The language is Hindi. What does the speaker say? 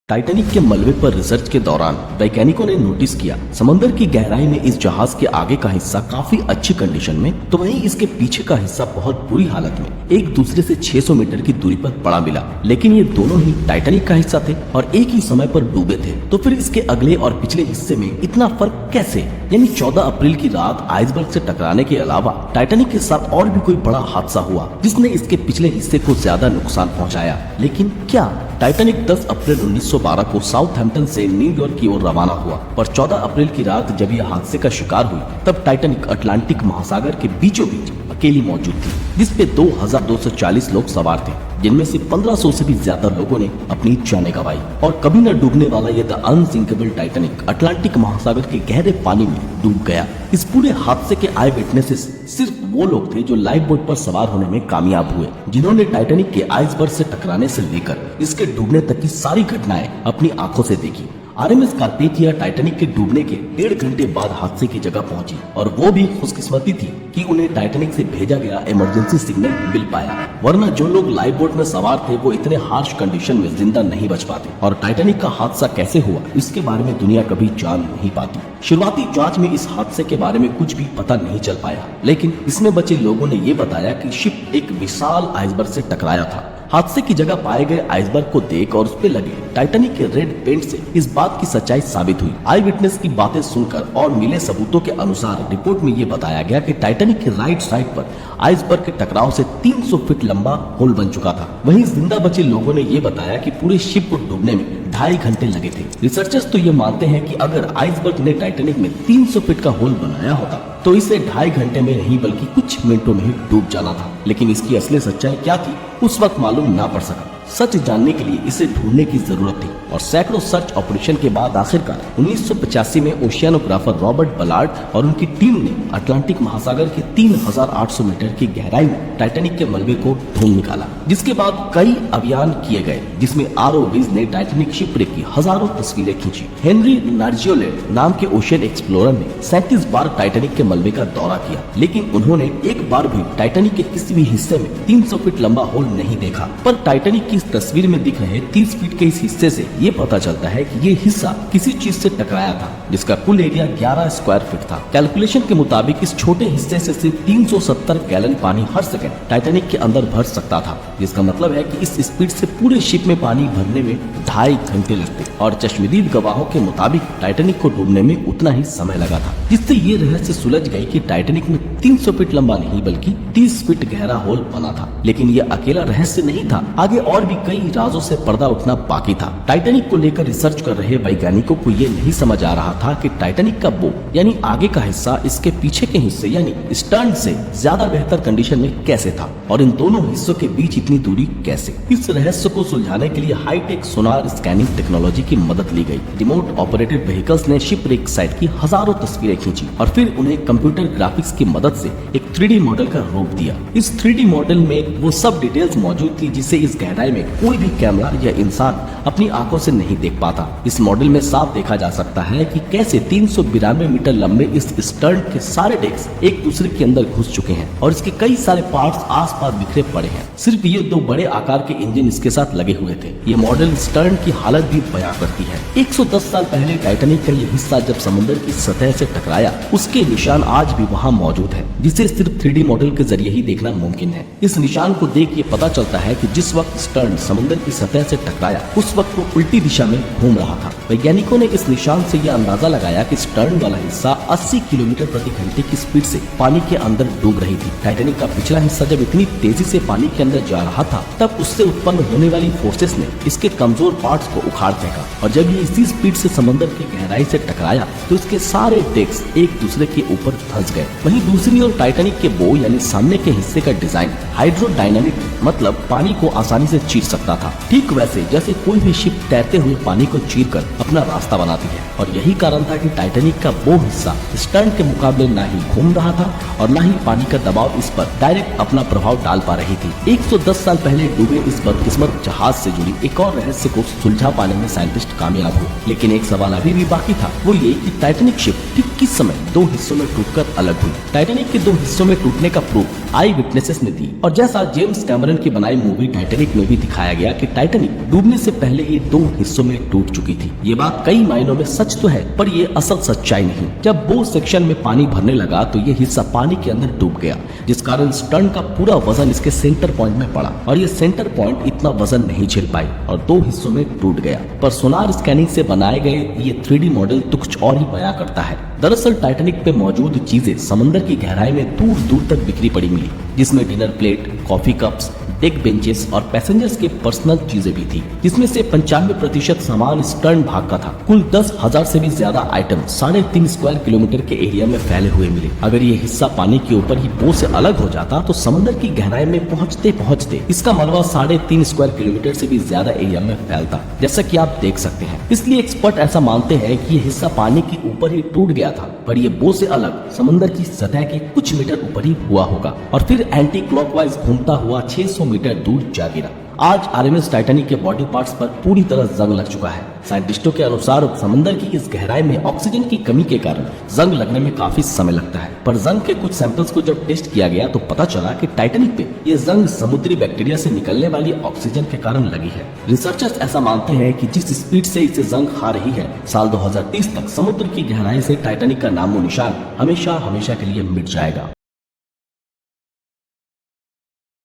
टाइटैनिक के मलबे पर रिसर्च के दौरान वैज्ञानिकों ने नोटिस किया समंदर की गहराई में इस जहाज के आगे का हिस्सा काफी अच्छी कंडीशन में तो वहीं इसके पीछे का हिस्सा बहुत बुरी हालत में एक दूसरे से 600 मीटर की दूरी पर पड़ा मिला। लेकिन ये दोनों ही टाइटैनिक का हिस्सा थे और एक ही समय पर डूबे थे। तो फिर इसके अगले और पिछले हिस्से में इतना फर्क कैसे? यानी 14 अप्रैल की रात आइसबर्ग से टकराने के अलावा टाइटैनिक के साथ और भी कोई बड़ा हादसा हुआ जिसने इसके पिछले हिस्से को ज्यादा नुकसान पहुँचाया। लेकिन क्या? टाइटैनिक 10 अप्रैल 1912 को साउथहैम्पटन से न्यूयॉर्क की ओर रवाना हुआ और 14 अप्रैल की रात जब यह हादसे का शिकार हुई तब टाइटैनिक अटलांटिक महासागर के बीचों बीच अकेली मौजूद थी, जिसपे 2240 लोग सवार थे, जिनमें से 1500 से भी ज्यादा लोगों ने अपनी जानें गंवाई। और कभी न डूबने वाला ये द अनसिंकेबल टाइटैनिक अटलांटिक महासागर के गहरे पानी में डूब गया। इस पूरे हादसे के आई विटनेसेस सिर्फ वो लोग थे जो लाइफ बोट पर सवार होने में कामयाब हुए, जिन्होंने टाइटैनिक के आइसबर्ग से टकराने से लेकर इसके डूबने तक की सारी घटनाएं अपनी आंखों से देखी। आरएमएस कार्पेथिया टाइटैनिक के डूबने के 1.5 घंटे बाद हादसे की जगह पहुंची और वो भी खुशकिस्मती थी कि उन्हें टाइटैनिक से भेजा गया इमरजेंसी सिग्नल मिल पाया, वरना जो लोग लाइफ बोट में सवार थे वो इतने हार्श कंडीशन में जिंदा नहीं बच पाते। और टाइटैनिक का हादसा कैसे हुआ इसके बारे में दुनिया कभी जान नहीं पाती। शुरुआती जांच में इस हादसे के बारे में कुछ भी पता नहीं चल पाया, लेकिन इसमें बचे लोगों ने ये बताया कि शिप एक विशाल आइसबर्ग से टकराया था। हादसे की जगह पाए गए आइसबर्ग को देख और उस पे लगे टाइटैनिक के रेड पेंट से इस बात की सच्चाई साबित हुई। आई विटनेस की बातें सुनकर और मिले सबूतों के अनुसार रिपोर्ट में ये बताया गया कि टाइटैनिक के राइट साइड पर आइसबर्ग के टकराव से 300 फीट लंबा होल बन चुका था। वहीं जिंदा बचे लोगों ने ये बताया कि पूरे शिप को डूबने में 2.5 घंटे लगे थे। रिसर्चर्स तो ये मानते हैं कि अगर आइसबर्ग ने टाइटैनिक में 300 फीट का होल बनाया होता तो इसे 2.5 घंटे में नहीं बल्कि कुछ मिनटों में ही डूब जाना था। लेकिन इसकी असली सच्चाई क्या थी उस वक्त मालूम ना पड़ सका। सच जानने के लिए इसे ढूंढने की जरूरत थी और सैकड़ों सर्च ऑपरेशन के बाद आखिरकार 1985 में ओशियानोग्राफर रॉबर्ट बलार्ड और उनकी टीम ने अटलांटिक महासागर के 3800 मीटर की गहराई में टाइटैनिक के मलबे को ढूंढ निकाला, जिसके बाद कई अभियान किए गए जिसमें आरओवीज ने टाइटैनिक शिपरेक की हजारों तस्वीरें खींची। हेनरी नार्जियोलेट नाम के ओशियन एक्सप्लोरर ने 37 बार टाइटैनिक के मलबे का दौरा किया, लेकिन उन्होंने एक बार भी टाइटैनिक के किसी भी हिस्से में 300 फीट लंबा होल नहीं देखा। पर टाइटैनिक की तस्वीर में दिख रहे 30 फीट के इस हिस्से से ये पता चलता है कि ये हिस्सा किसी चीज से टकराया था, जिसका कुल एरिया 11 स्क्वायर फीट था। कैलकुलेशन के मुताबिक इस छोटे हिस्से से सिर्फ 370 गैलन पानी हर सेकंड टाइटैनिक के अंदर भर सकता था, जिसका मतलब है कि इस स्पीड से पूरे शिप में पानी भरने में 2.5 घंटे लगते और चश्मदीद गवाहों के मुताबिक टाइटैनिक को डूबने में उतना ही समय लगा था, जिससे ये रहस्य सुलझ गई कि टाइटैनिक में 300 फीट लंबा नहीं बल्कि 30 फीट गहरा होल बना था। लेकिन ये अकेला रहस्य नहीं था, आगे और भी कई राजों से पर्दा उठना बाकी था। टाइटैनिक को लेकर रिसर्च कर रहे वैज्ञानिकों को ये नहीं समझ आ रहा था कि टाइटैनिक का बो यानी आगे का हिस्सा इसके पीछे के हिस्से यानी स्टर्न से ज्यादा बेहतर कंडीशन में कैसे था और इन दोनों हिस्सों के बीच इतनी दूरी कैसे। इस रहस्य को सुलझाने के लिए हाईटेक सोनार स्कैनिंग टेक्नोलॉजी की मदद ली गई। रिमोट ऑपरेटेड व्हीकल्स ने शिपरेक साइट की हजारों तस्वीरें खींची और फिर उन्हें कंप्यूटर ग्राफिक्स की मदद से एक 3D मॉडल का रूप दिया। इस 3D मॉडल में वो सब डिटेल्स मौजूद थी जिसे इस गहराई में कोई भी कैमरा या इंसान अपनी आंखों से नहीं देख पाता। इस मॉडल में साफ देखा जा सकता है कि कैसे 392 मीटर लंबे इस स्टर्न के सारे डेक्स एक दूसरे के अंदर घुस चुके हैं और इसके कई सारे पार्ट्स आसपास बिखरे पड़े हैं। सिर्फ ये 2 बड़े आकार के इंजन इसके साथ लगे हुए थे। ये मॉडल स्टर्न की हालत भी बयां करती है। 110 साल पहले टाइटैनिक का ये हिस्सा जब समुद्र की सतह से टकराया उसके निशान आज भी वहाँ मौजूद है, जिसे सिर्फ 3D मॉडल के जरिए ही देखना मुमकिन है। इस निशान को देख ये पता चलता है कि जिस वक्त स्टर्न समुद्र की सतह से टकराया उस वक्त वो उल्टी दिशा में घूम रहा था। वैज्ञानिकों ने इस निशान से यह अंदाजा लगाया कि स्टर्न वाला हिस्सा 80 किलोमीटर प्रति घंटे की स्पीड से पानी के अंदर डूब रही थी। टाइटैनिक का पिछला हिस्सा जब इतनी तेजी से पानी के अंदर जा रहा था तब उससे उत्पन्न होने वाली फोर्सेस ने इसके कमजोर पार्ट्स को उखाड़ फेंका और जब ये इसी स्पीड से समंदर की गहराई से टकराया तो इसके सारे डेक्स एक दूसरे के ऊपर धंस गए। वहीं दूसरी ओर टाइटैनिक के बो यानी सामने के हिस्से का डिजाइन हाइड्रोडायनामिक मतलब पानी को आसानी से चीर सकता था, ठीक वैसे जैसे कोई भी शिप तैरते हुए पानी को चीरकर अपना रास्ता बनाती है। और यही कारण था कि टाइटैनिक का वो हिस्सा स्टर्न के मुकाबले ना ही घूम रहा था और ना ही पानी का दबाव इस पर डायरेक्ट अपना प्रभाव डाल पा रही थी। 110 साल पहले डूबे इस बदकिस्मत जहाज से जुड़ी एक और रहस्य को सुलझा पाने में साइंटिस्ट कामयाब हुए। लेकिन एक सवाल अभी भी बाकी था, वो ये कि टाइटैनिक शिप ठीक किस समय दो हिस्सों में टूटकर अलग हुई। टाइटैनिक के दो हिस्सों में टूटने का प्रूफ आई विटनेसेस ने दी। और जैसा जेम्स कैमरन की बनाई मूवी टाइटैनिक में भी दिखाया गया कि टाइटैनिक डूबने से पहले ही दो हिस्सों में टूट चुकी थी। ये बात कई मायनों में सच तो है, पर ये असल सच्चाई नहीं। जब बोट सेक्शन में पानी भरने लगा तो ये हिस्सा पानी के अंदर डूब गया, जिस कारण स्टर्न का पूरा वजन इसके सेंटर पॉइंट में पड़ा और ये सेंटर पॉइंट इतना वजन नहीं झेल पाई और दो हिस्सों में टूट गया। पर सोनार स्कैनिंग से बनाए गए ये 3D मॉडल तो कुछ और ही बयां करता है। दरअसल टाइटैनिक पे मौजूद चीजें समंदर की गहराई में दूर दूर तक बिखरी पड़ी मिली, जिसमें dinner plate, coffee cups, deck benches और पैसेंजर्स के पर्सनल चीजें भी थी, जिसमें से 95% सामान स्टर्न भाग का था। कुल 10,000 से भी ज्यादा आइटम 3.5 स्क्वायर किलोमीटर के एरिया में फैले हुए मिले। अगर ये हिस्सा पानी के ऊपर ही बोट से अलग हो जाता तो समंदर की गहराई में पहुंचते पहुंचते इसका मलबा 3.5 स्क्वायर किलोमीटर से भी ज्यादा एरिया में फैलता, जैसा कि आप देख सकते हैं। इसलिए एक्सपर्ट ऐसा मानते हैं कि ये हिस्सा पानी के ऊपर ही टूट गया था, पर ये बोट से अलग समंदर की सतह के कुछ मीटर ऊपर ही हुआ होगा और फिर एंटी क्लॉकवाइज घूमता हुआ 600 मीटर दूर जा गिरा। आज आरएमएस टाइटैनिक के बॉडी पार्ट्स पर पूरी तरह जंग लग चुका है। साइंटिस्टों के अनुसार समंदर की इस गहराई में ऑक्सीजन की कमी के कारण जंग लगने में काफी समय लगता है, पर जंग के कुछ सैंपल्स को जब टेस्ट किया गया तो पता चला कि टाइटैनिक पे ये जंग समुद्री बैक्टीरिया से निकलने वाली ऑक्सीजन के कारण लगी है। रिसर्चर्स ऐसा मानते हैं कि जिस स्पीड से इसे जंग खा रही है, साल 2030 तक समुद्र की गहराई से टाइटैनिक का नामो निशान हमेशा हमेशा के लिए मिट जाएगा।